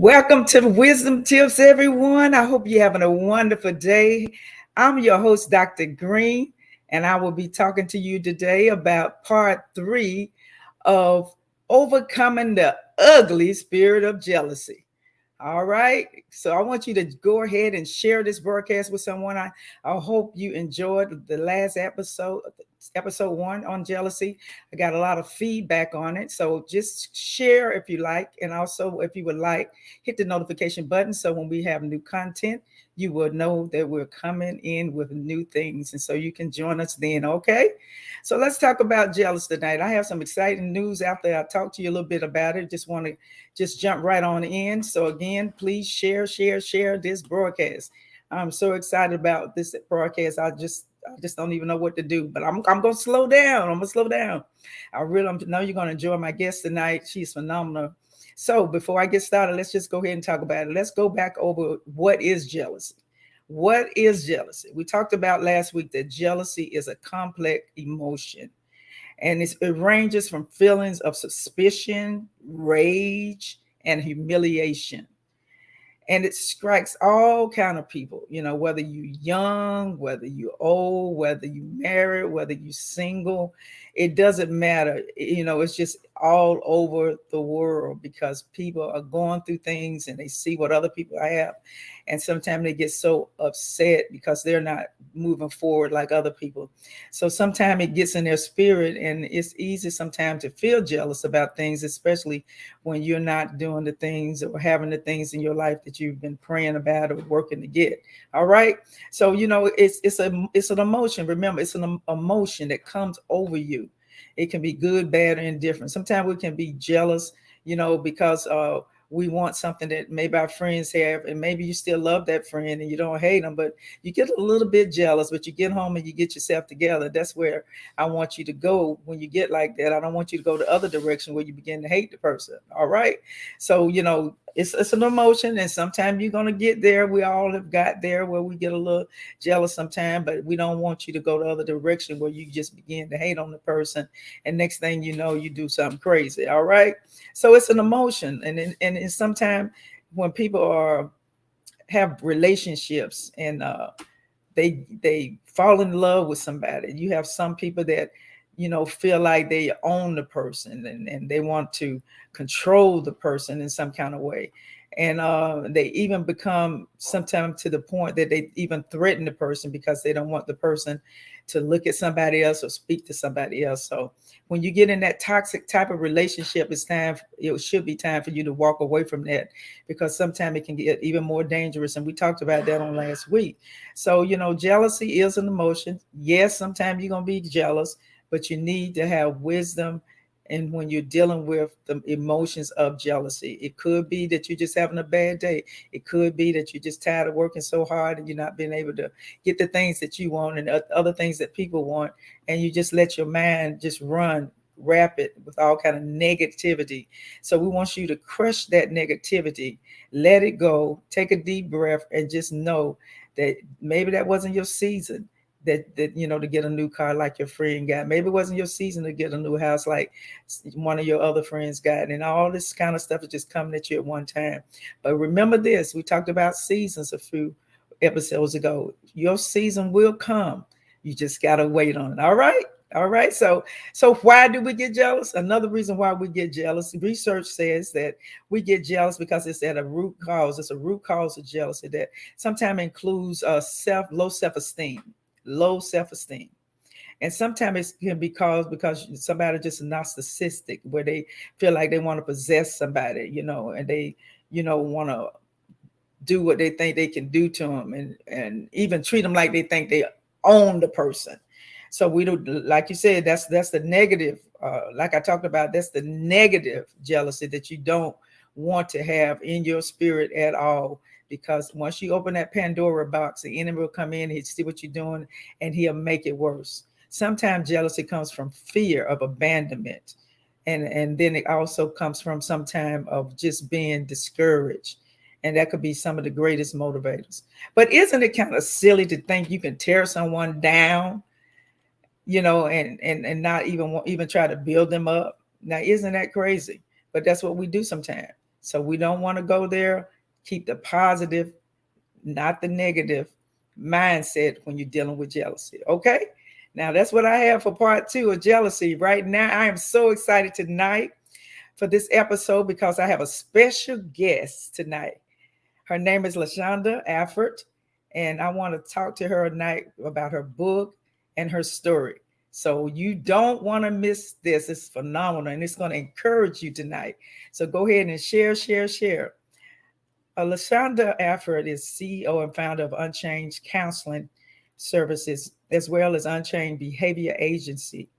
Welcome to the Wisdom Tips, everyone. I hope you're having a wonderful day. I'm your host, Dr. Green, and I will be talking to you today about part 3 of overcoming the ugly spirit of jealousy. All right. So I want you to go ahead and share this broadcast with someone. I hope you enjoyed the last episode 1 on jealousy. I got a lot of feedback on it. So just share if you like. And also, if you would like, hit the notification button. So when we have new content, you will know that we're coming in with new things. And so you can join us then. Okay. So let's talk about jealousy tonight. I have some exciting news after I talk to you a little bit about it. Just want to jump right on in. So again, please share this broadcast. I'm so excited about this broadcast. I just don't even know what to do, but I'm gonna slow down. I'm gonna slow down. I really know you're gonna enjoy my guest tonight. She's phenomenal. So before I get started, let's just go ahead and talk about it. Let's go back over what is jealousy. What is jealousy? We talked about last week that jealousy is a complex emotion, and it ranges from feelings of suspicion, rage, and humiliation. And it strikes all kind of people, whether you're young, whether you're old, whether you married, whether you're single, it doesn't matter. It's just all over the world because people are going through things and they see what other people have, and sometimes they get so upset because they're not moving forward like other people. So sometimes it gets in their spirit, and it's easy sometimes to feel jealous about things, especially when you're not doing the things or having the things in your life that you've been praying about or working to get. All right. So it's an emotion. Remember, it's an emotion that comes over you. It can be good, bad, or indifferent. Sometimes we can be jealous, because we want something that maybe our friends have, and maybe you still love that friend and you don't hate them, but you get a little bit jealous. But you get home and you get yourself together. That's where I want you to go when you get like that. I don't want you to go the other direction where you begin to hate the person. All right. So, it's an emotion, and sometimes you're going to get there. We all have got there where we get a little jealous sometimes, but we don't want you to go the other direction where you just begin to hate on the person. And next thing you know, you do something crazy. All right. So it's an emotion. And sometimes when people have relationships, and they fall in love with somebody. You have some people that feel like they own the person, and they want to control the person in some kind of way. And they even become sometimes to the point that they even threaten the person because they don't want the person to look at somebody else or speak to somebody else. So when you get in that toxic type of relationship, it should be time for you to walk away from that, because sometimes it can get even more dangerous. And we talked about that on last week. So, jealousy is an emotion. Yes, sometimes you're going to be jealous, but you need to have wisdom. And when you're dealing with the emotions of jealousy, it could be that you're just having a bad day. It could be that you're just tired of working so hard and you're not being able to get the things that you want and other things that people want. And you just let your mind just run rapid with all kind of negativity. So we want you to crush that negativity, let it go, take a deep breath, and just know that maybe that wasn't your season, that to get a new car like your friend got. Maybe it wasn't your season to get a new house like one of your other friends got. And all this kind of stuff is just coming at you at one time. But remember this, we talked about seasons a few episodes ago. Your season will come. You just got to wait on it. All right. All right. So why do we get jealous? Another reason why we get jealous, research says that we get jealous because it's at a root cause. It's a root cause of jealousy that sometimes includes low self-esteem. And sometimes it can be caused because somebody just narcissistic, where they feel like they want to possess somebody, and they, want to do what they think they can do to them, and even treat them like they think they own the person. So we do, like you said, that's the negative. Like I talked about, that's the negative jealousy that you don't want to have in your spirit at all. Because once you open that Pandora box, the enemy will come in, he'll see what you're doing, and he'll make it worse. Sometimes jealousy comes from fear of abandonment. And then it also comes from some time of just being discouraged. And that could be some of the greatest motivators. But isn't it kind of silly to think you can tear someone down, and not even try to build them up? Now, isn't that crazy? But that's what we do sometimes. So we don't want to go there. Keep the positive, not the negative mindset when you're dealing with jealousy. Okay. Now that's what I have for part two of jealousy. Right now, I am so excited tonight for this episode because I have a special guest tonight. Her name is Lashanna Alfred, and I want to talk to her tonight about her book and her story. So you don't want to miss this. It's phenomenal, and it's going to encourage you tonight. So go ahead and share, share, share. Lashanna Alfred is CEO and founder of Unchanged Counseling Services, as well as Unchained Behavior Agency.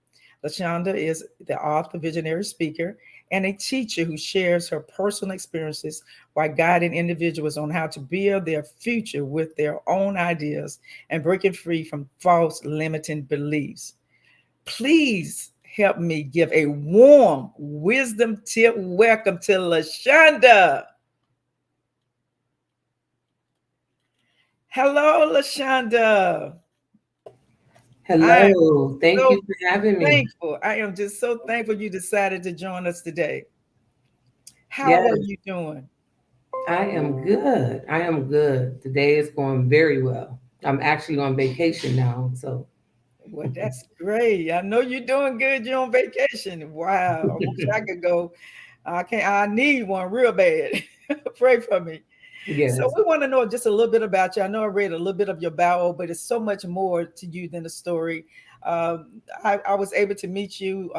Lashanna is the author, visionary speaker, and a teacher who shares her personal experiences while guiding individuals on how to build their future with their own ideas and breaking free from false limiting beliefs. Please help me give a warm wisdom tip welcome to Lashanna. Hello, Lashanna. I am Hello, thank so you for having me. thankful. I am just so thankful you decided to join us today. How are Yes, you doing? I am good. I am good. Today is going very well. I'm actually on vacation now, so Well, that's great. I know you're doing good. You're on vacation. Wow. I wish I could go. I can't. I need one real bad. Pray for me. So yes. we want to know just a little bit about you. I know I read a little bit of your bio, but it's so much more to you than the story. Um, I was able to meet you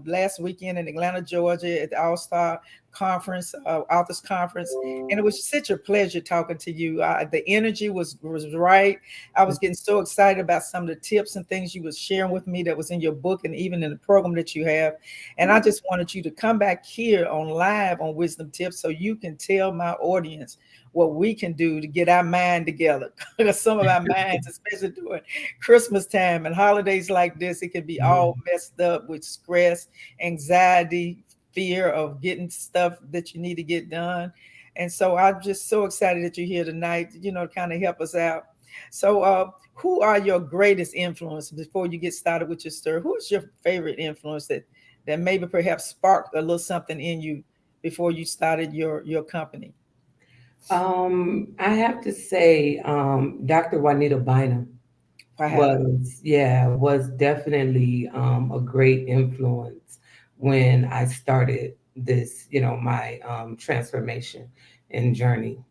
last weekend in Atlanta, Georgia, at the All Star Conference, Authors Conference, and it was such a pleasure talking to you. The energy was right. I was getting so excited about some of the tips and things you was sharing with me that was in your book and even in the program that you have. And I just wanted you to come back here on live on Wisdom Tips so you can tell my audience what we can do to get our mind together. Because some of our minds, especially during Christmas time and holidays like this, it can be all Mhm. messed up with stress, anxiety, fear of getting stuff that you need to get done. And so I'm just so excited that you're here tonight, to kind of help us out. So, who are your greatest influence before you get started with your story? Who is your favorite influence that maybe perhaps sparked a little something in you before you started your company? I have to say, Dr. Juanita Bynum Wow. was definitely a great influence when I started this, my transformation and journey.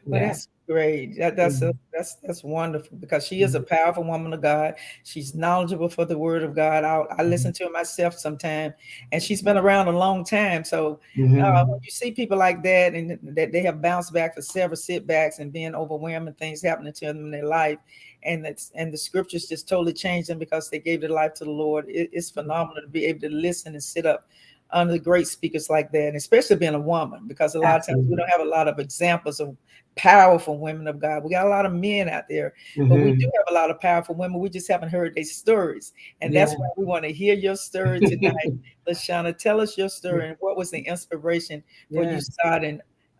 Well, Yeah. that's great. Mhm. That's wonderful because she is a Mhm. powerful woman of God. She's knowledgeable for the Word of God. I listen to her myself sometime, and she's been around a long time. So when Mhm. you see people like that and that they have bounced back for several setbacks and being overwhelmed and things happening to them in their life, and the scriptures just totally changed them because they gave their life to the Lord. It's phenomenal to be able to listen and sit up under great speakers like that, and especially being a woman, because a lot of times we Absolutely. don't have a lot of examples of powerful women of God. We got a lot of men out there, but we do Mhm. have a lot of powerful women. We just haven't heard their stories. And that's Yeah. why we want to hear your story tonight. Lashana, tell us your story and what was the inspiration for you Yes.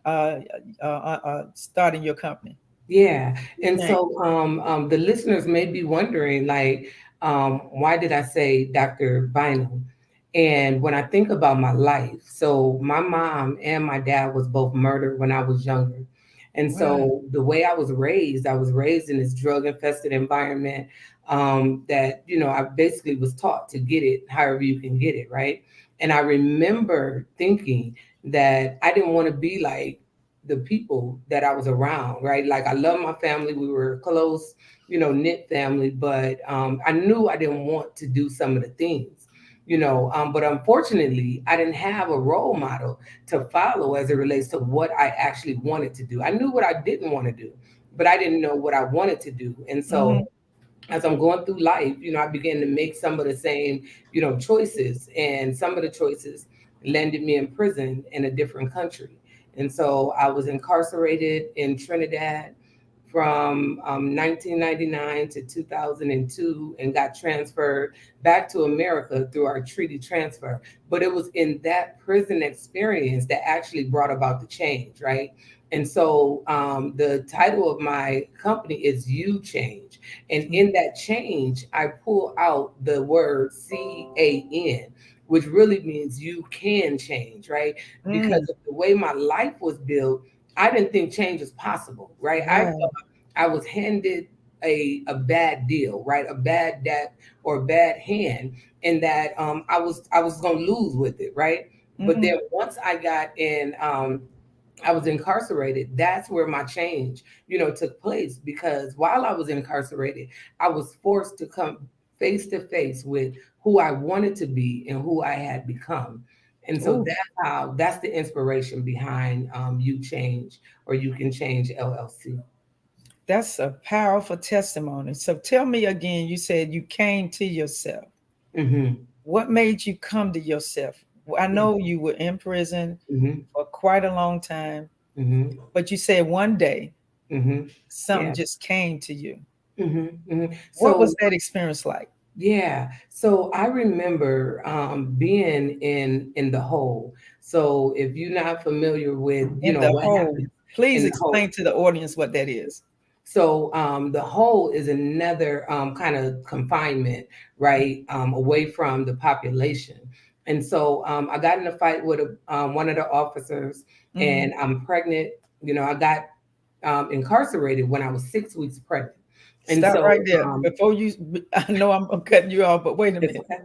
uh, starting your company? Yeah. And Thanks. so the listeners may be wondering, like, why did I say Dr. Bynum? And when I think about my life, so my mom and my dad was both murdered when I was younger. And Wow. so the way I was raised in this drug infested environment that, I basically was taught to get it however you can get it, right? And I remember thinking that I didn't want to be like the people that I was around, right? Like I love my family. We were close, knit family, but I knew I didn't want to do some of the things, but unfortunately, I didn't have a role model to follow as it relates to what I actually wanted to do. I knew what I didn't want to do, but I didn't know what I wanted to do. And Hmm. so as I'm going through life, I began to make some of the same, choices, and some of the choices landed me in prison in a different country. And so I was incarcerated in Trinidad from 1999 to 2002 and got transferred back to America through our treaty transfer. But it was in that prison experience that actually brought about the change, right? And so the title of my company is You Change. And in that change, I pull out the word CAN, which really means you can change, right? Because Mm, of the way my life was built, I didn't think change was possible, right? I right. thought I was handed a bad deal, right? A bad debt or a bad hand, and that I was gonna lose with it, right? But Mm-hmm. then once I got in, I was incarcerated. That's where my change, took place, because while I was incarcerated, I was forced to come face to face with who I wanted to be and who I had become. And so Oh, that's the inspiration behind You Change, or You Can Change LLC. that's a powerful testimony. So tell me again, you said you came to yourself. Hmm. What made you come to yourself? I Yeah. know you were in prison Hmm. for quite a long time, Hmm. but you said one day Hmm. something Yeah. just came to you. Hmm. Hmm. What was So that experience like? yeah, so I remember being in the hole. So if you're not familiar with, In the what whole, happens please in the hole. explain to the audience what that is. So the hole is another kind of confinement, right, away from the population. And so I got in a fight with one of the officers, Mm-hmm. and I'm pregnant. I got incarcerated when I was 6 weeks pregnant. And Stop so right there. Before you, I know I'm cutting you off, but wait a it's minute. okay.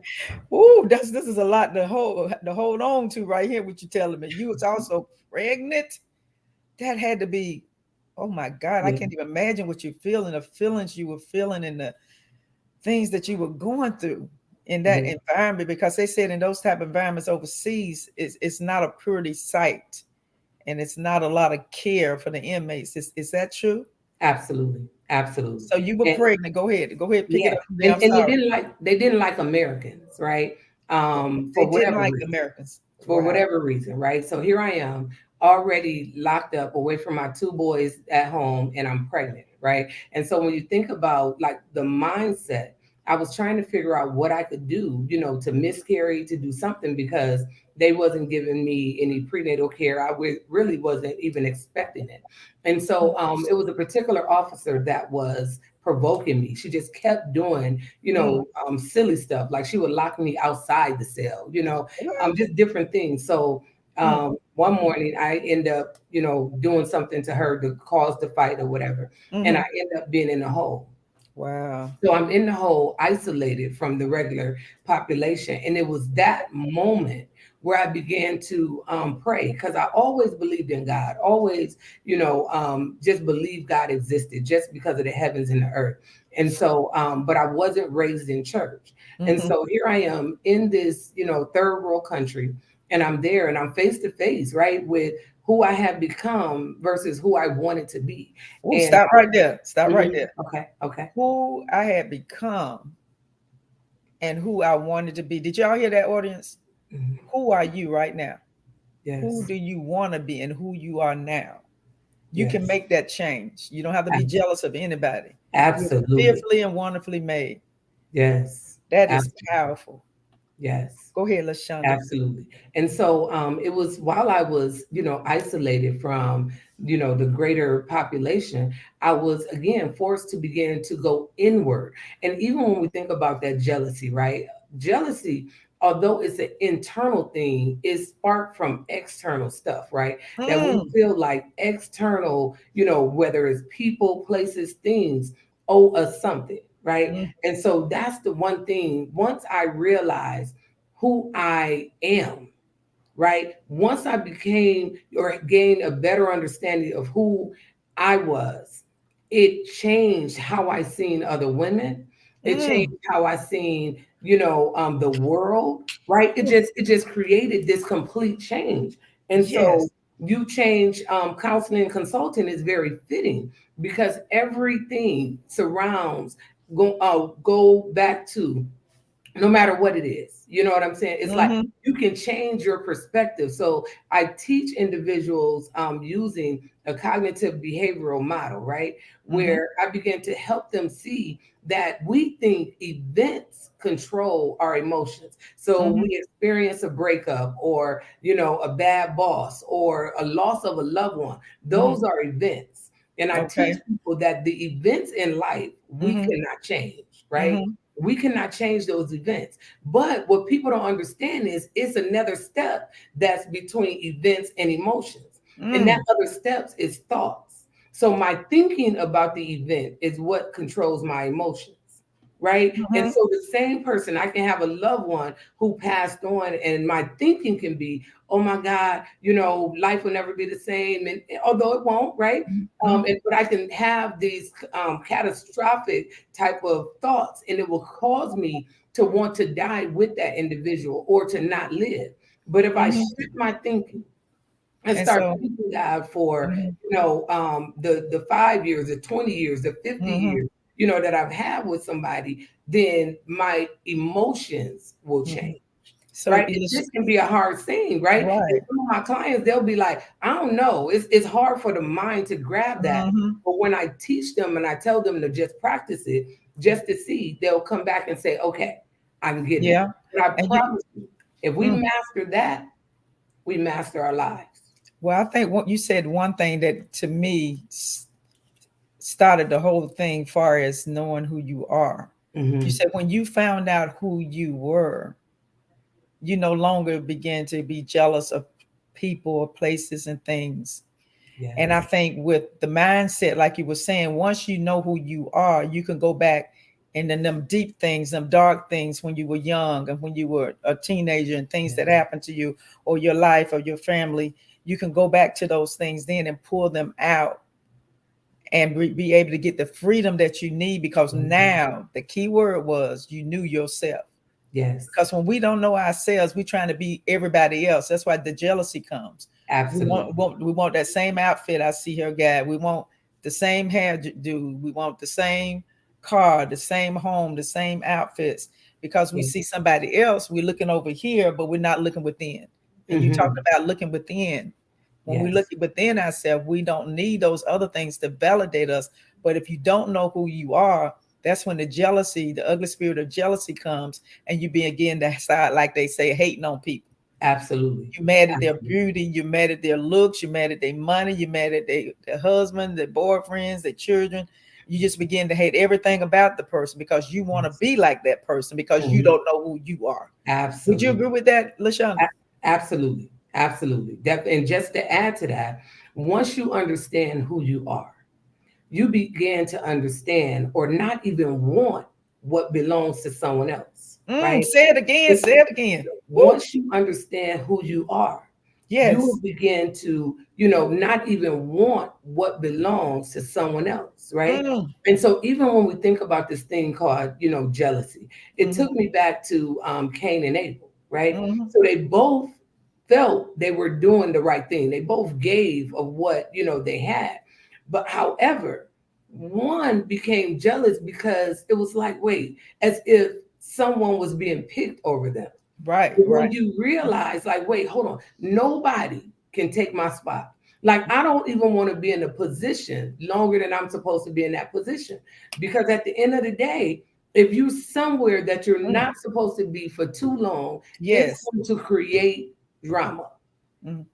Ooh, this is a lot to hold on to right here. What you telling me? You was also pregnant. That had to be. Oh my God, I Yeah. can't even imagine what you're feeling, the feelings you were feeling, and the things that you were going through in that Yeah. environment. Because they said in those type of environments overseas, it's not a pretty sight, and it's not a lot of care for the inmates. Is that true? Absolutely, absolutely. So you were And pregnant. Go ahead, pick it yeah, up from there. and I'm and sorry. they didn't like Americans, right? They For didn't whatever like reason. Americans. For Wow. whatever reason, right? So here I am, already locked up away from my two boys at home, and I'm pregnant, right? And so when you think about like the mindset, I was trying to figure out what I could do, to miscarry, to do something, because they wasn't giving me any prenatal care. Really wasn't even expecting it. And so it was a particular officer that was provoking me. She just kept doing, Mm. silly stuff. Like she would lock me outside the cell, What? just different things. So Mm. one morning I end up, doing something to her to cause the fight or whatever, and I Hmm. end up being in a hole. Wow. So I'm in the hole, isolated from the regular population. And it was that moment where I began to pray, because I always believed in God, always, just believed God existed, just because of the heavens and the earth. And so, but I wasn't raised in church. And Hmm. so here I am in this, third world country, and I'm there and I'm face to face, right, with who I have become versus who I wanted to be. Oh, And stop right there. Stop right mhm, there. okay, okay. Who I had become and who I wanted to be. Did y'all hear that, audience? Mhm. Who are you right now? Who Yes. do you want to be and who you are now? You can Yes. make that change. You don't have to be Ab- jealous of anybody. You're Absolutely. fearfully and wonderfully made. Yes. That is Absolutely. powerful. Yes. Go ahead, Lashonda. Absolutely. And so it was while I was, isolated from, the greater population, I was again forced to begin to go inward. And even when we think about that jealousy, right? Jealousy, although it's an internal thing, is sparked from external stuff, right? That we Mm, feel like external, whether it's people, places, things owe us something, right? mm, And so that's the one thing. Once I realized who I am, right? Once I became or gained a better understanding of who I was, it changed how I seen other women. It changed mm. how I seen, the world, right? It just created this complete change. And so Yes. You Change counseling and consulting is very fitting, because everything surrounds go back to, no matter what it is. You know what I'm saying? It's like Hmm. you can change your perspective. So I teach individuals using a cognitive behavioral model, right? Hmm. Where I begin to help them see that we think events control our emotions. So Hmm. we experience a breakup, or, a bad boss, or a loss of a loved one. Hmm. Those are events. And I Okay. teach people that the events in life we Hmm. cannot change, right? Hmm. We cannot change those events. But what people don't understand is it's another step that's between events and emotions. And that Mm. other steps is thoughts. So my thinking about the event is what controls my emotions. Right. And Mhm. so the same person, I can have a loved one who passed on, and my thinking can be, oh my God, life will never be the same. And although it won't, right? Mhm. But I can have these catastrophic type of thoughts, and it will cause me to want to die with that individual or to not live. But if I Mhm. shift my thinking and And start so, thanking God for, mhm. the 5 years, the 20 years, the 50 Mhm. years, that I've had with somebody, then my emotions will Mhm. change. So Right. it And is this can be a hard thing, right? And right. some of my clients, they'll be like, I don't know. It's hard for the mind to grab that. Mhm. But when I teach them and I tell them to just practice it, just to see, they'll come back and say, okay, I'm getting it. Yeah. But I And you promise you, if we mm. master that, we master our lives. Well, I think what you said, one thing that to me started the whole thing far as knowing who you are. You Hmm. said when you found out who you were, you no longer began to be jealous of people or places and things. And I Yes. think with the mindset, like you were saying, once you know who you are, you can go back and then them deep things, them dark things when you were young and when you were a teenager and things that Yes. happened to you or your life or your family, you can go back to those things then and pull them out and be able to get the freedom that you need because Mhm. now the key word was you knew yourself. Yes. Because when we don't know ourselves, we're trying to be everybody else. That's why the jealousy comes. Absolutely. We want that same outfit I see her guy. We want the same hairdo. We want the same car, the same home, the same outfits. Because we Yes. see somebody else, we're looking over here, but we're not looking within. And you talked Hmm. about looking within. When we look Yes. within ourselves, we don't need those other things to validate us. But if you don't know who you are, that's when the jealousy, the ugly spirit of jealousy comes, and you begin to start, like they say, hating on people. Absolutely. You mad at their Absolutely. beauty, you mad at their looks, you mad at their money, you mad at their husband, their boyfriends, their children. You just begin to hate everything about the person because you want to Yes. be like that person because you Mhm. don't know who you are. Would you agree Absolutely. with that, Lashanna? Absolutely. Absolutely. And just to add to that, once you understand who you are, you begin to understand or not even want what belongs to someone else, right? Say it again. It- Say it again. Woo. Once you understand who you are, you will Yes. begin to, not even want what belongs to someone else, right? Mm, And so even when we think about this thing called, jealousy, it mhm, took me back to Cain and Abel, right? mhm, So they both felt they were doing the right thing. They both gave of what, they had. But however, one became jealous because it was like, wait, as if someone was being picked over them. right, But right. when you realize, like, wait, hold on, nobody can take my spot. Like, I don't even want to be in a position longer than I'm supposed to be in that position. Because at the end of the day, if you somewhere that you're Mm, not supposed to be for too long, it's yes. going to create drama. Mm.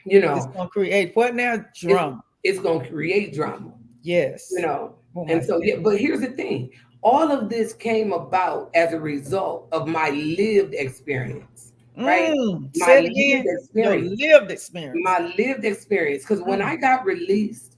You It's know, gonna create what now? it's Drama. it's going to create drama. you Yes. know. Oh And my so, yeah, goodness. but here's the thing, all of this came about as a result of my lived experience, right? My Say it lived again. Your experience. lived experience. My lived experience. Because when Mm, I got released,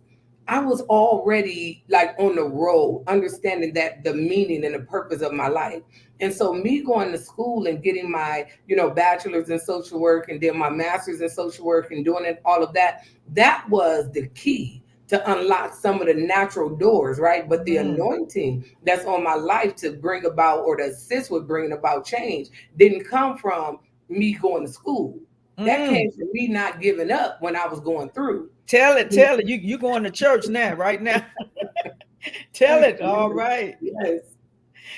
I was already like on the road, understanding that the meaning and the purpose of my life. And so me going to school and getting my, bachelor's in social work and then my master's in social work and doing it, all of that, that was the key to unlock some of the natural doors, right? But the mm, anointing that's on my life to bring about or to assist with bringing about change didn't come from me going to school. That mm. came from me not giving up when I was going through. Tell it, tell it. You going to church now, right now. Tell it. All Yes, right. yes,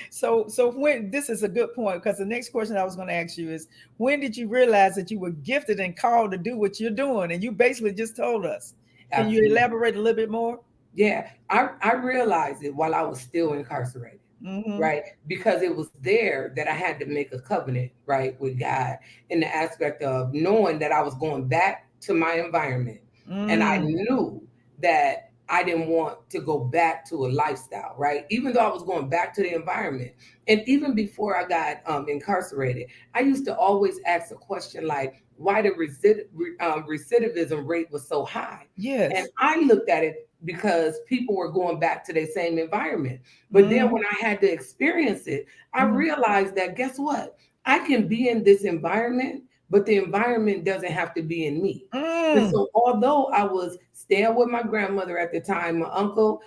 So when this is a good point because the next question I was going to ask you is when did you realize that you were gifted and called to do what you're doing? And you basically just told us. Can you absolutely. elaborate a little bit more? Yeah, I realized it while I was still incarcerated, Mm-hmm. right? Because it was there that I had to make a covenant, right, with God in the aspect of knowing that I was going back to my environment. And I Mm, knew that I didn't want to go back to a lifestyle, right? Even though I was going back to the environment. And even before I got incarcerated, I used to always ask a question like, why the recidivism rate was so high. And Yes. I looked at it because people were going back to their same environment. But then Mm-hmm. when I had to experience it, I Mm-hmm. realized that guess what? I can be in this environment, but the environment doesn't have to be in me. And Mm. so, although I was staying with my grandmother at the time, my uncle,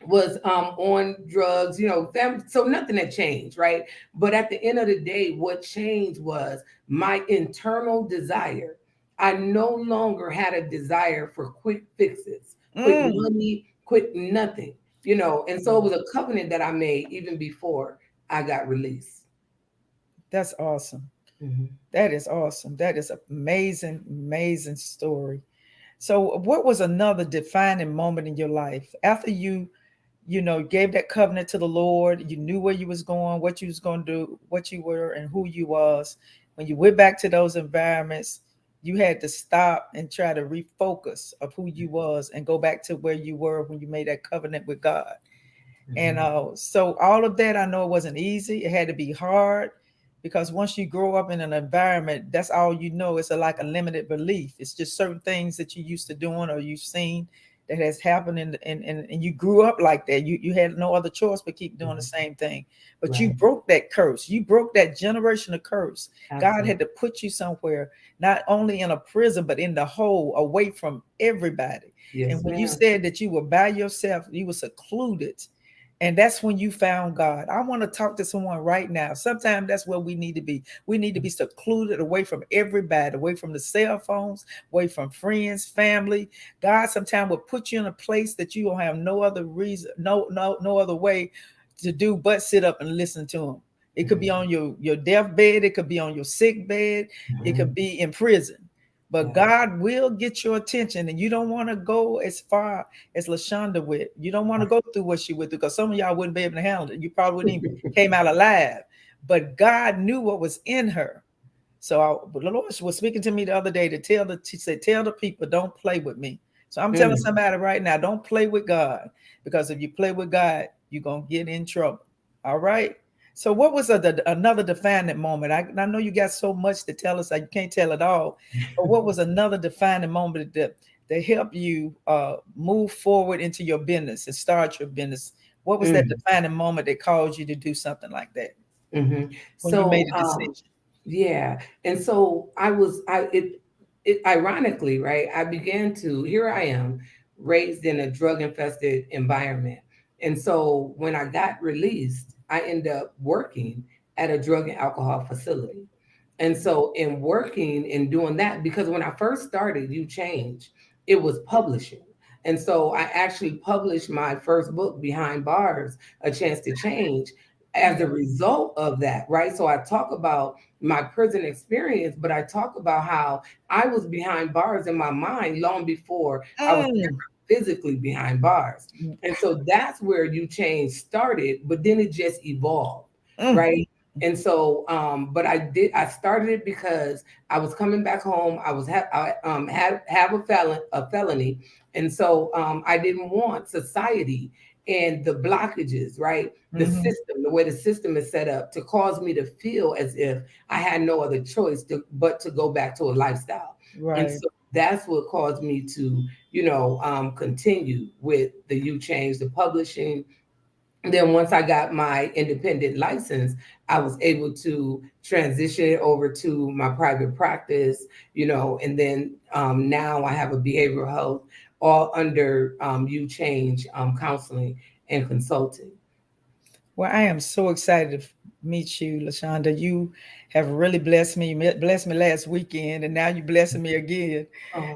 was on drugs, so nothing had changed, right? But at the end of the day, what changed was my internal desire. I no longer had a desire for quick fixes, quick Mm. money, quick nothing, and so it was a covenant that I made even before I got released. That's awesome. Mhm. That is awesome. That is amazing, amazing story. So, what was another defining moment in your life after you gave that covenant to the Lord? You knew where you was going, what you was going to do, what you were, and who you was. When you went back to those environments, you had to stop and try to refocus of who you was and go back to where you were when you made that covenant with God. And Mhm. so all of that, I know it wasn't easy. It had to be hard because once you grow up in an environment, that's all you know. It's like a limited belief. It's just certain things that you used to doing or you've seen that has happened, and you grew up like that. You had no other choice but keep doing the Mhm. same thing. But you Right. broke that curse. You broke that generational curse. God had Absolutely. to put you somewhere, not only in a prison, but in the hole, away from everybody. And Yes, when you ma'am. said that you were by yourself, you were secluded, and that's when you found God. I want to talk to someone right now. Sometimes that's where we need to be. We need to be secluded away from everybody, away from the cell phones, away from friends, family. God sometimes will put you in a place that you don't have no other reason, no other way to do but sit up and listen to him. It could be Mhm. on your deathbed, it could be on your sick bed, it could Mhm. be in prison. But Yeah. God will get your attention, and you don't want to go as far as Lashanna went. You don't want to go through what she went through because some of y'all wouldn't be able to handle it. You probably wouldn't even came out alive. But God knew what was in her. So the Lord was speaking to me the other day to she said, tell the people, don't play with me. So I'm telling Mm. somebody right now, don't play with God, because if you play with God, you're going to get in trouble. All right. So what was another defining moment? I know you got so much to tell us, you can't tell it all. But what was another defining moment that helped you move forward into your business and start your business? What was that Mm. defining moment that caused you to do something like that Mhm. when you made So, a decision? yeah, and so it ironically, right? I began to here I am, raised in a drug infested environment, and so when I got released, I ended up working at a drug and alcohol facility. And so, in working and doing that, because when I first started, You Change, it was publishing. And so, I actually published my first book, Behind Bars, A Chance to Change, as a result of that, right? So, I talk about my prison experience, but I talk about how I was behind bars in my mind long before I was Mm, physically behind bars. And so that's where You Change started, but then it just evolved, mm, right? And so, but I started it because I was coming back home. I had have a felony, and so I didn't want society and the blockages, right? The mhm. system, the way the system is set up, to cause me to feel as if I had no other choice but to go back to a lifestyle. And Right. so that's what caused me to, continue with the You Change, the publishing. Then once I got my independent license, I was able to transition it over to my private practice, and then now I have a behavioral health all under You Change counseling and consulting. Well, I am so excited to meet you, Lashonda. You have really blessed me. You blessed me last weekend, and now you blessing me again.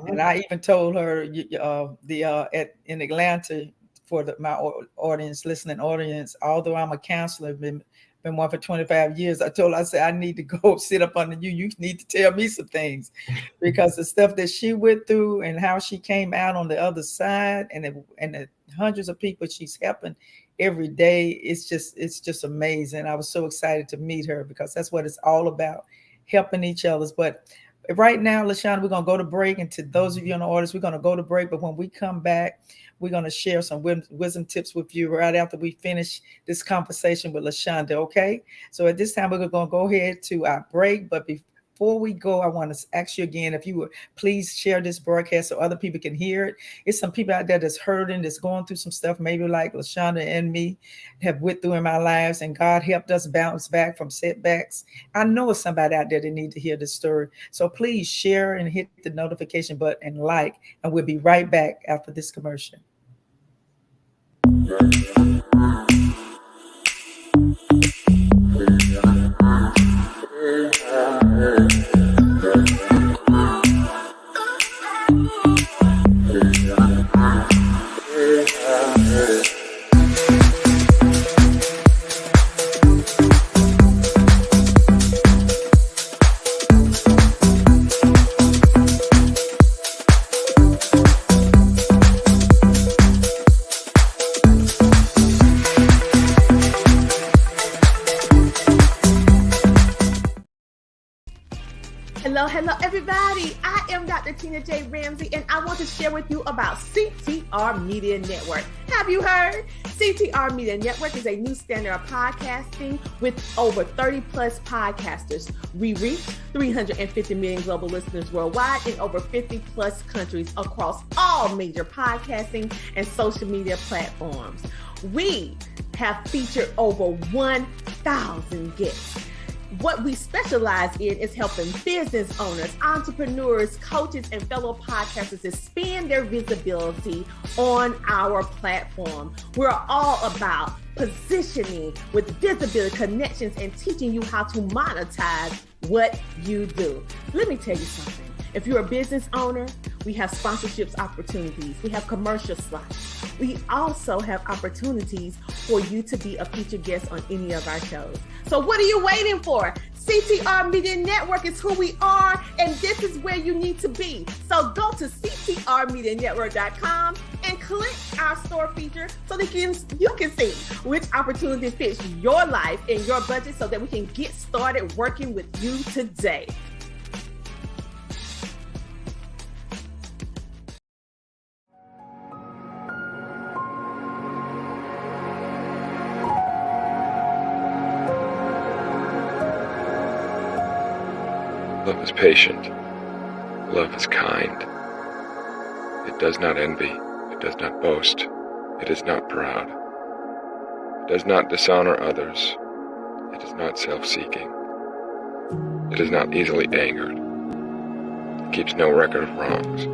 And Oh, I even told her the at in Atlanta for my audience, listening audience. Although I'm a counselor, been one for 25 years. I told her, I said, I need to go sit up under you. You need to tell me some things, because the stuff that she went through and how she came out on the other side, and the hundreds of people she's helping every day, it's just amazing. I was so excited to meet her because that's what it's all about, helping each other's. But Right now, LaShawn, we're going to go to break. And to those of you in the audience, we're going to go to break. But when we come back, we're going to share some wisdom tips with you right after we finish this conversation with LaShonda, okay? So at this time, we're going to go ahead to our break. But before we go, I want to ask you again if you would please share this broadcast so other people can hear it. It's some people out there that's hurting, that's going through some stuff, maybe like LaShonda and me have went through in my lives, and God helped us bounce back from setbacks. I know it's somebody out there that need to hear this story. So please share and hit the notification button and like, and we'll be right back after this commercial. Hello, everybody. I am Dr. Tina J. Ramsey, and I want to share with you about CTR Media Network. Have you heard? CTR Media Network is a new standard of podcasting with over 30 plus podcasters. We reach 350 million global listeners worldwide in over 50 plus countries across all major podcasting and social media platforms. We have featured over 1,000 guests. What we specialize in is helping business owners, entrepreneurs, coaches, and fellow podcasters expand their visibility on our platform. We're all about positioning with visibility, connections, and teaching you how to monetize what you do. Let me tell you something. If you're a business owner, we have sponsorships opportunities. We have commercial slots. We also have opportunities for you to be a featured guest on any of our shows. So what are you waiting for? CTR Media Network is who we are, and this is where you need to be. So go to ctrmedianetwork.com and click our store feature so that you can see which opportunity fits your life and your budget so that we can get started working with you today. Love is patient. Love is kind. It does not envy. It does not boast. It is not proud. It does not dishonor others. It is not self-seeking. It is not easily angered. It keeps no record of wrongs.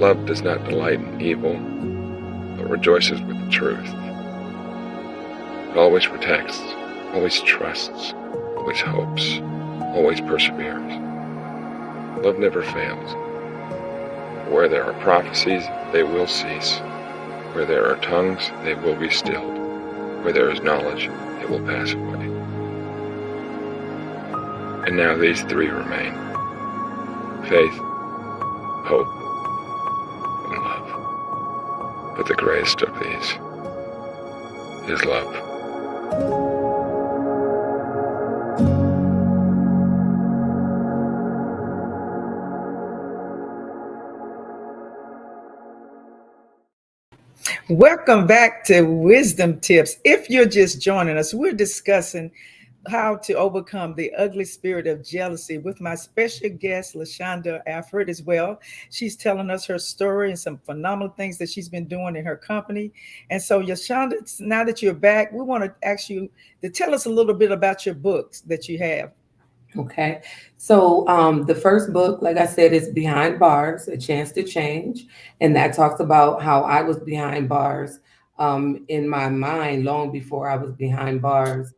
Love does not delight in evil, but rejoices with the truth. It always protects, always trusts, always hopes, always perseveres. Love never fails. Where there are prophecies, they will cease. Where there are tongues, they will be stilled. Where there is knowledge, it will pass away. And now these three remain: faith, hope, and love. But the greatest of these is love. Welcome back to Wisdom Tips. If you're just joining us, we're discussing how to overcome the ugly spirit of jealousy with my special guest, Lashanna Alfred, as well. She's telling us her story and some phenomenal things that she's been doing in her company. And so, Lashanna, now that you're back, we want to ask you to tell us a little bit about your books that you have. Okay. So the first book, like I said, is Behind Bars, A Chance to Change. And that talks about how I was behind bars in my mind long before I was behind bars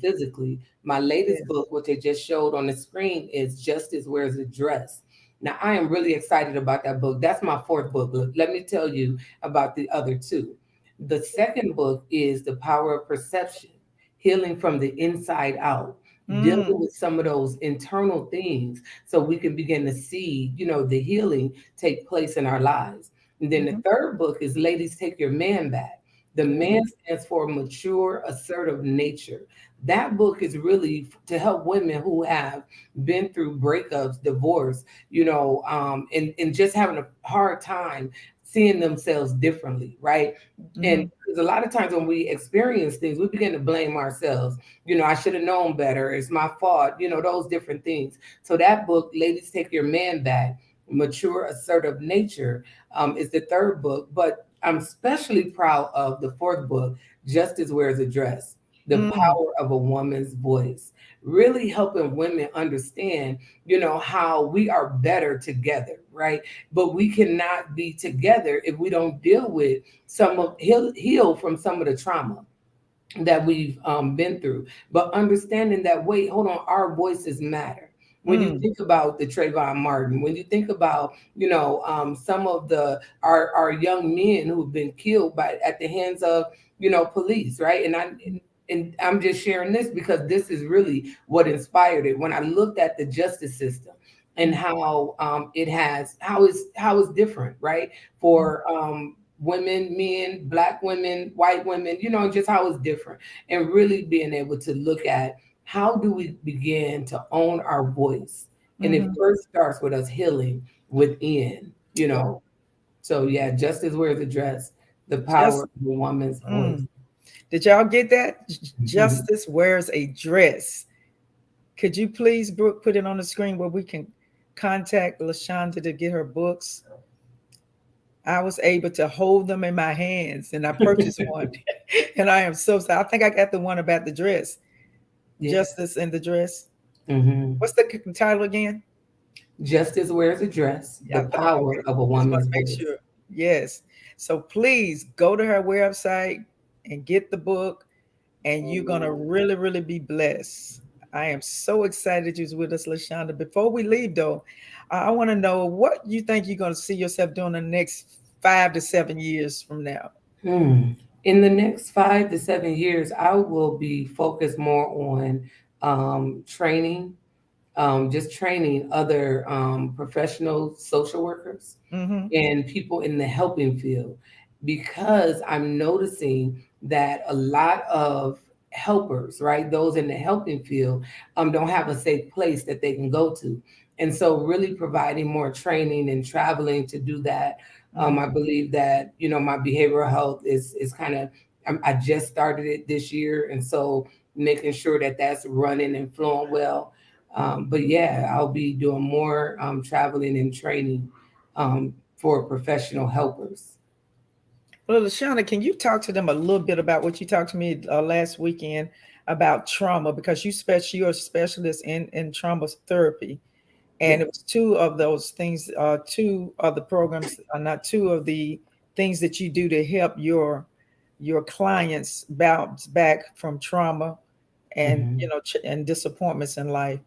physically. My latest book, which I just showed on the screen, is Justice Wears a Dress. Now, I am really excited about that book. That's my fourth book. Let me tell you about the other two. The second book is The Power of Perception, Healing from the Inside Out. Dealing with some of those internal things so we can begin to see, the healing take place in our lives. And then the third book is Ladies Take Your Man Back. The man stands for mature, assertive nature. That book is really to help women who have been through breakups, divorce, and just having a hard time seeing themselves differently, right? And Mhm. because a lot of times when we experience things, we begin to blame ourselves. I should have known better. It's my fault, those different things. So that book, Ladies Take Your Man Back, Mature Assertive Nature, is the third book. But I'm especially proud of the fourth book, Justice Wears a Dress, The Mm. Power of a Woman's Voice, really helping women understand, how we are better together, right? But we cannot be together if we don't deal with heal from some of the trauma that we've been through, but understanding that, wait, hold on, our voices matter. When you Mm. think about the Trayvon Martin, when you think about, some of our young men who've been killed at the hands of, police, right? And I'm just sharing this because this is really what inspired it. When I looked at the justice system and Mm. how how it's different, right? Mm. For women, men, black women, white women, just how it's different. And really being able to look at how do we begin to own our voice. And it Mhm. first starts with us healing within. So yeah, justice wears a dress, the power Just of a woman's voice. mm. Did y'all get that? Justice wears a dress. Could you please, Brooke, put it on the screen where we can contact Lashonda to get her books? I was able to hold them in my hands and I purchased one. And I am so sorry. I think I got the one about the dress, Yeah. Justice in the Dress. Hmm. What's the title again? Justice wears a dress, Yeah, the power okay. of a Just want woman's to make voice. sure. Yes. So please go to her website and get the book, and you're gonna really, really be blessed. I am so excited you was with us, Lashonda. Before we leave, though, I want to know what you think you're gonna see yourself doing the next 5 to 7 years from now. Hmm. In the next 5 to 7 years, I will be focused more on training, just training other professional social workers Mm-hmm. and people in the helping field, because I'm noticing that a lot of helpers, right, those in the helping field, don't have a safe place that they can go to. And so really providing more training and traveling to do that. Mm-hmm. I believe that, my behavioral health is kind of, I just started it this year. And so making sure that that's running and flowing well. But yeah, I'll be doing more traveling and training for professional helpers. Well, Lashana, can you talk to them a little bit about what you talked to me last weekend about trauma? Because you're a specialist in trauma therapy, Yeah. and it was two of those things, two of the programs, not two of the things that you do to help your clients bounce back from trauma and Hmm. and disappointments in life.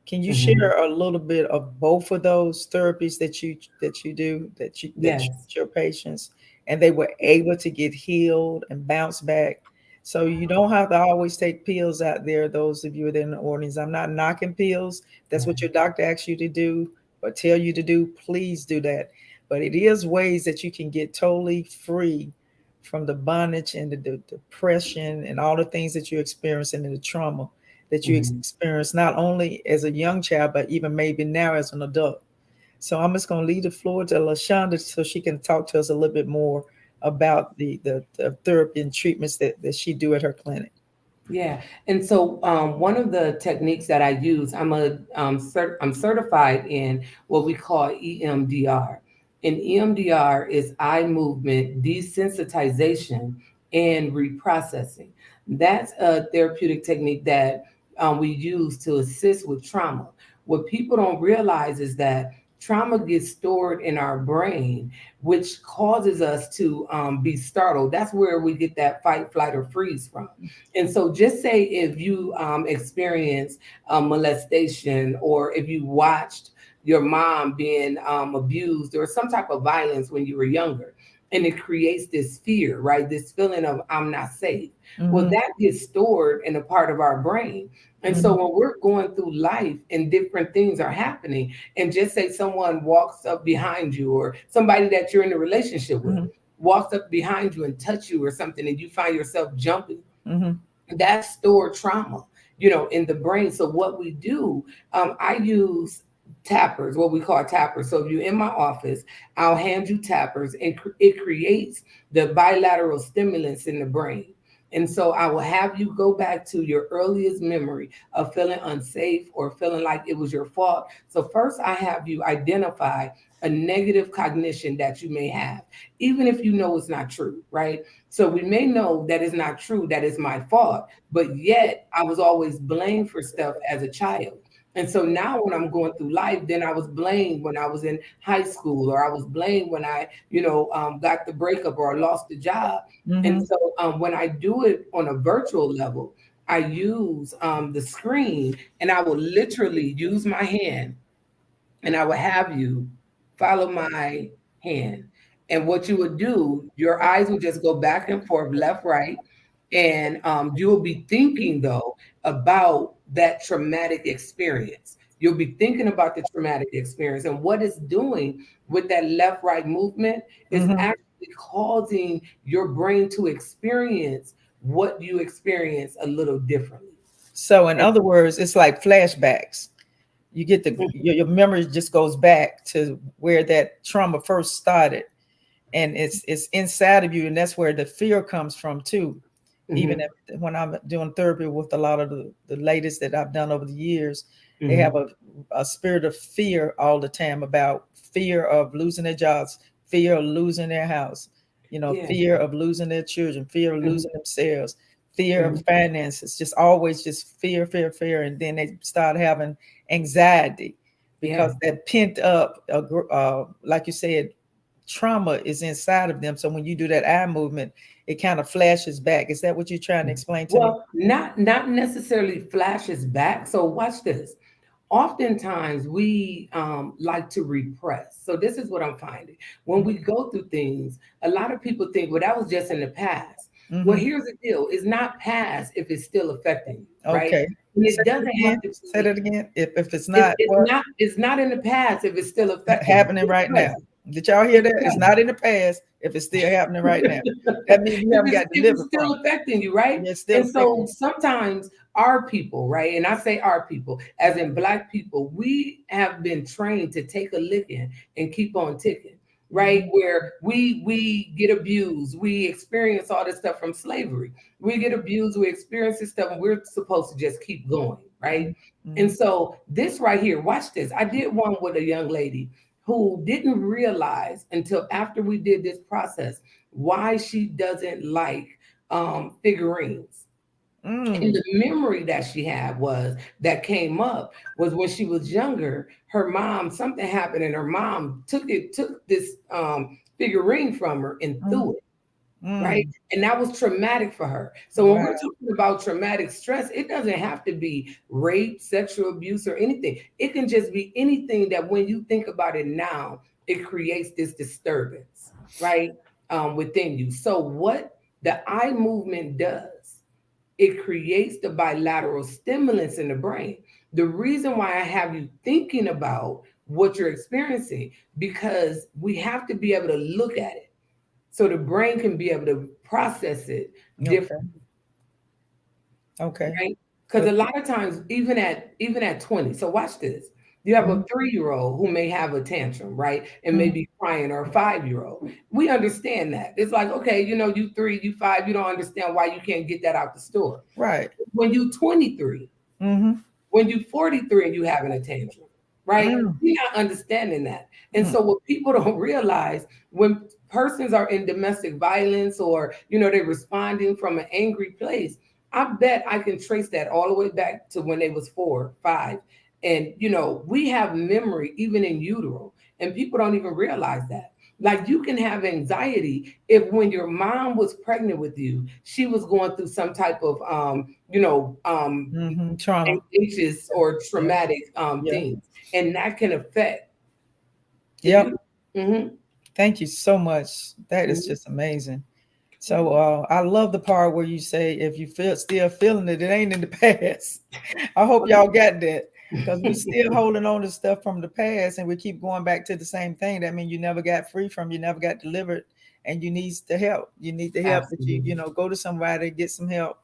Can you Hmm. share a little bit of both of those therapies that you do that you Yes. your patients and they were able to get healed and bounce back? So you don't have to always take pills out there. Those of you that are in the audience, I'm not knocking pills. That's what your doctor asks you to do or tell you to do. Please do that. But it is ways that you can get totally free from the bondage and the depression and all the things that you're experiencing and the trauma that you Hmm. experience not only as a young child but even maybe now as an adult. So I'm just going to leave the floor to Lashonda so she can talk to us a little bit more about the therapy and treatments that she do at her clinic. Yeah, and so one of the techniques that I use, I'm certified in what we call EMDR, and EMDR is eye movement desensitization and reprocessing. That's a therapeutic technique that we use to assist with trauma. What people don't realize is that trauma gets stored in our brain, which causes us to be startled. That's where we get that fight, flight, or freeze from. And so, just say if you experience molestation, or if you watched your mom being abused or some type of violence when you were younger, and it creates this fear, right? This feeling of I'm not safe. Well, Mm-hmm, that gets stored in a part of our brain. And so, mm-hmm, when we're going through life and different things are happening, and just say someone walks up behind you, or somebody that you're in a relationship with mm-hmm, walks up behind you and touch you or something, and you find yourself jumping, mm-hmm, that's stored trauma, in the brain. So what we do, I use tappers, what we call tappers. So if you're in my office, I'll hand you tappers, and it creates the bilateral stimulants in the brain. And so I will have you go back to your earliest memory of feeling unsafe or feeling like it was your fault. So first I have you identify a negative cognition that you may have, even if you know it's not true, right? So we may know that it's not true, that it's my fault, but yet I was always blamed for stuff as a child. And so now when I'm going through life, then I was blamed when I was in high school, or I was blamed when I, got the breakup or I lost the job. And Mm-hmm. so when I do it on a virtual level, I use the screen, and I will literally use my hand, and I would have you follow my hand. And what you would do, your eyes would just go back and forth, left, right. And you will be thinking, though, about that traumatic experience. You'll be thinking about the traumatic experience. And what it's doing with that left, right movement is Mm-hmm. actually causing your brain to experience what you experience a little differently. So in And other words, it's like flashbacks. You get your memory just goes back to where that trauma first started, and it's inside of you, and that's where the fear comes from too. Even Mhm, if, when I'm doing therapy with a lot of the ladies that I've done over the years, they have mhm. a spirit of fear all the time, about fear of losing their jobs, fear of losing their house, Yeah. fear of losing their children, fear of Mhm, losing themselves, fear of mhm. finances, just always just fear, fear, fear. And then they start having anxiety because Yeah. that pent up, like you said, trauma is inside of them. So when you do that eye movement, it kind of flashes back. Is that what you're trying to explain to me? Well, not necessarily flashes back. So watch this. Oftentimes we like to repress. So this is what I'm finding. When we go through things, a lot of people think, well, that was just in the past. Well, Mm-hmm. here's the deal. It's not past if it's still affecting you, right? Okay. And Say it that doesn't have again. to Say be, that again. If it's not what it's not in the past if it's still affecting you. happening It's right now. present. Did y'all hear It's that? It's present. not in the past if it's still happening right now. That means you haven't got If it's delivered still from affecting you, it. right? It's still And so affecting sometimes our people, right? And I say our people, as you. in Black people, we have been trained to take a licking and keep on ticking, right? Mm-hmm. Where we get abused, we experience all this stuff from slavery. We get abused, we experience this stuff, and we're supposed to just keep going, right? Mm-hmm. And so this right here, watch this. I did one with a young lady who didn't realize until after we did this process why she doesn't like figurines. And Mm. the memory that she had was that came up was when she was younger, her mom, something happened, and her mom took this figurine from her and threw Mm. it, right? Mm. And that was traumatic for her. So when we're Wow. talking about traumatic stress, it doesn't have to be rape, sexual abuse, or anything. It can just be anything that when you think about it now, it creates this disturbance, right? Within you. So what the eye movement does, it creates the bilateral stimulants in the brain. The reason why I have you thinking about what you're experiencing, because we have to be able to look at it so the brain can be able to process it Okay. differently, Okay. right? Because So a lot of times, even at 20, so watch this. You have a mhm. 3-year-old who may have a tantrum, right? And may Mhm. be crying, or a 5-year-old. We understand that. It's like, okay, you 3, you 5, you don't understand why you can't get that out the store. Right. When you 23, Mm-hmm. when you 43 and you having a tantrum, right? Mm. You're not understanding that. And Mm. so what people don't realize, when persons are in domestic violence, or they're responding from an angry place, I bet I can trace that all the way back to when they was 4, 5. And we have memory even in utero, and people don't even realize that. Like, you can have anxiety if when your mom was pregnant with you, she was going through some type of Mm-hmm. Trauma. anxious or Yeah. traumatic Yeah. things, and that can affect the Yep. uterus. Hmm. Thank you so much. That is Hmm. just amazing. So I love the part where you say if you feel still feeling it, it ain't in the past. I hope y'all got that, because we still holding on to stuff from the past and we keep going back to the same thing. That means you never got free from, you never got delivered, and you need the help. You need the help that you Absolutely. go to somebody, get some help,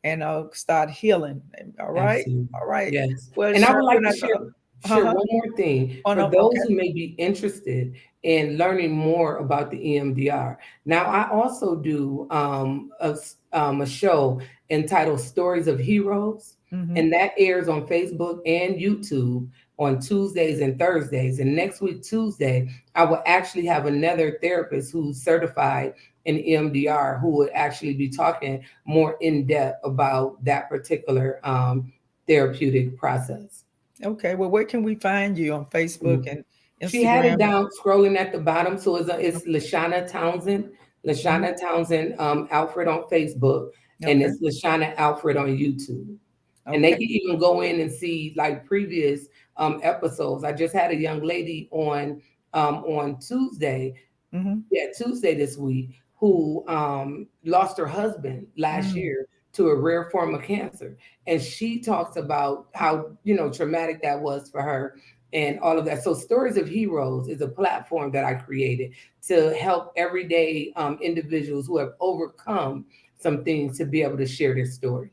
and start healing. All right. Absolutely. All right. Yes. Well, And I would Sean, we're like to not share gonna. share one more thing Oh for no. those Okay. who may be interested in learning more about the EMDR. Now, I also do a show entitled Stories of Heroes, Mm-hmm. and that airs on Facebook and YouTube on Tuesdays and Thursdays. And next week, Tuesday, I will actually have another therapist who's certified in EMDR who would actually be talking more in depth about that particular therapeutic process. Okay. Well, where can we find you on Facebook and She had it Instagram? down scrolling at the bottom, so it's Lashanna Townsend, Mhm. Lashanna Townsend Alfred on Facebook, and Okay. it's Lashanna Alfred on YouTube. And they Okay. can even go in and see like previous episodes. I just had a young lady on Tuesday, Mm-hmm. yeah, Tuesday this week, who lost her husband last Mm. year to a rare form of cancer. And she talks about how, traumatic that was for her and all of that. So Stories of Heroes is a platform that I created to help everyday individuals who have overcome some things to be able to share their story.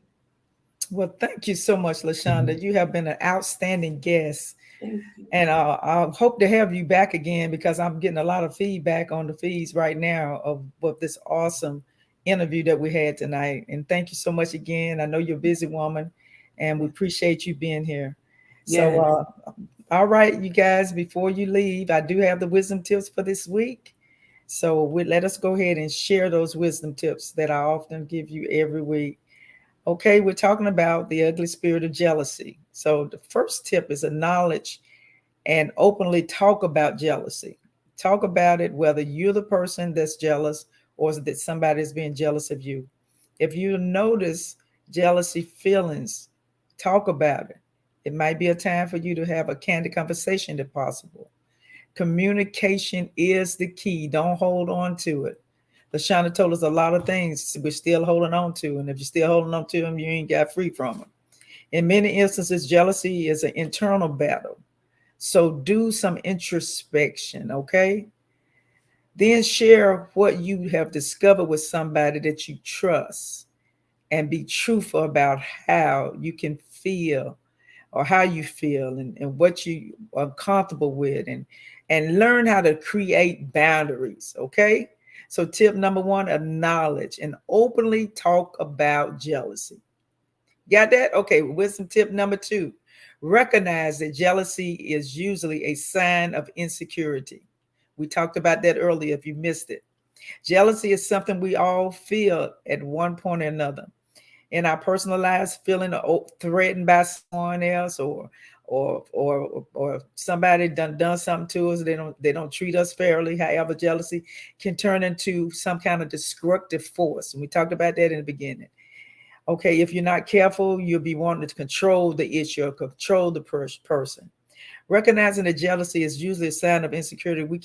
Well, thank you so much, Mhm. LaShonda. You have been an outstanding guest. Thank you. And I hope to have you back again because I'm getting a lot of feedback on the feeds right now of what this awesome interview that we had tonight. And thank you so much again. I know you're a busy woman, and we appreciate you being here. So, Yes. all right, you guys, before you leave, I do have the wisdom tips for this week. So, let us go ahead and share those wisdom tips that I often give you every week. Okay, we're talking about the ugly spirit of jealousy. So, the first tip is acknowledge and openly talk about jealousy. Talk about it, whether you're the person that's jealous or that somebody is being jealous of you. If you notice jealousy feelings, talk about it. It might be a time for you to have a candid conversation if possible. Communication is the key. Don't hold on to it. LaShonda told us a lot of things we're still holding on to, and if you're still holding on to them, you ain't got free from them. In many instances, jealousy is an internal battle, so do some introspection, okay? Then share what you have discovered with somebody that you trust and be truthful about how you can feel or how you feel and what you are comfortable with and learn how to create boundaries, okay? So tip number one, acknowledge and openly talk about jealousy. Got that? Okay, wisdom tip number two, recognize that jealousy is usually a sign of insecurity. We talked about that earlier if you missed it. Jealousy is something we all feel at one point or another in our personal lives, feeling threatened by someone else or somebody done something to us. They don't treat us fairly. However, jealousy can turn into some kind of destructive force. And we talked about that in the beginning. Okay, if you're not careful, you'll be wanting to control the issue or control the person. Recognizing that jealousy is usually a sign of insecurity, we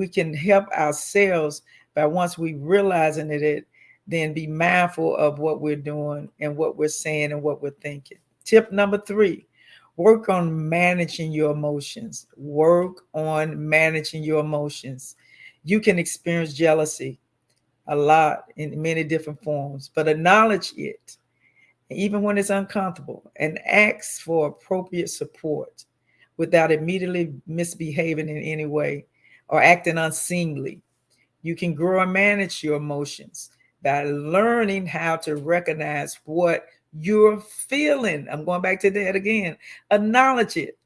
can help ourselves by once we realizing it, then be mindful of what we're doing and what we're saying and what we're thinking. Tip number three, work on managing your emotions. Work on managing your emotions. You can experience jealousy a lot in many different forms, but acknowledge it, even when it's uncomfortable, and ask for appropriate support without immediately misbehaving in any way or acting unseemly. You can grow and manage your emotions by learning how to recognize what you're feeling. I'm going back to that again. Acknowledge it.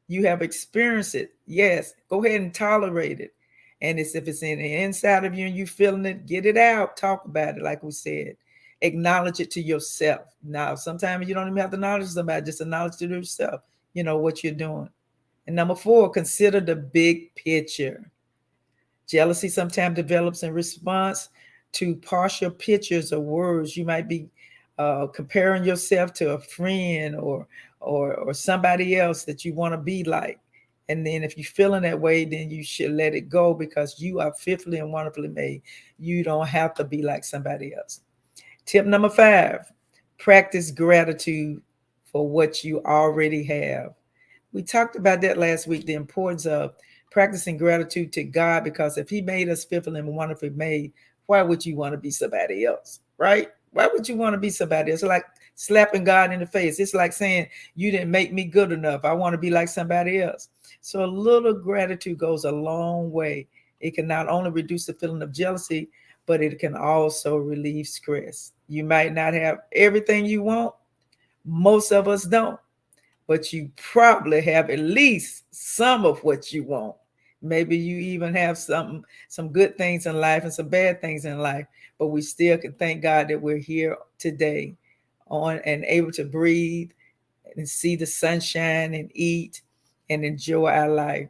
You have experienced it. Yes, go ahead and tolerate it. And if it's in the inside of you and you feeling it, get it out. Talk about it, like we said. Acknowledge it to yourself. Now, sometimes you don't even have to acknowledge somebody, just acknowledge to yourself, what you're doing. And number four, consider the big picture. Jealousy sometimes develops in response to partial pictures or words. You might be comparing yourself to a friend or somebody else that you want to be like. And then if you're feeling that way, then you should let it go because you are fearfully and wonderfully made. You don't have to be like somebody else. Tip number five, practice gratitude for what you already have. We talked about that last week, the importance of practicing gratitude to God, because if He made us fearfully and wonderfully made, why would you want to be somebody else? Right? Why would you want to be somebody? It's like slapping God in the face. It's like saying, you didn't make me good enough. I want to be like somebody else. So a little gratitude goes a long way. It can not only reduce the feeling of jealousy, but it can also relieve stress. You might not have everything you want. Most of us don't, but you probably have at least some of what you want. Maybe you even have some good things in life and some bad things in life, but we still can thank God that we're here today on and able to breathe and see the sunshine and eat and enjoy our life.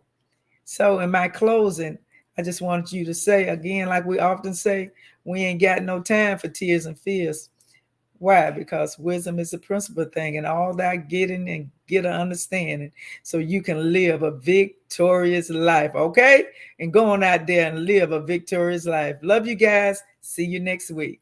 So in my closing, I just wanted you to say again, like we often say, we ain't got no time for tears and fears. Why? Because wisdom is the principal thing, and all that getting and get an understanding so you can live a victorious life. Okay? And go on out there and live a victorious life. Love you guys. See you next week.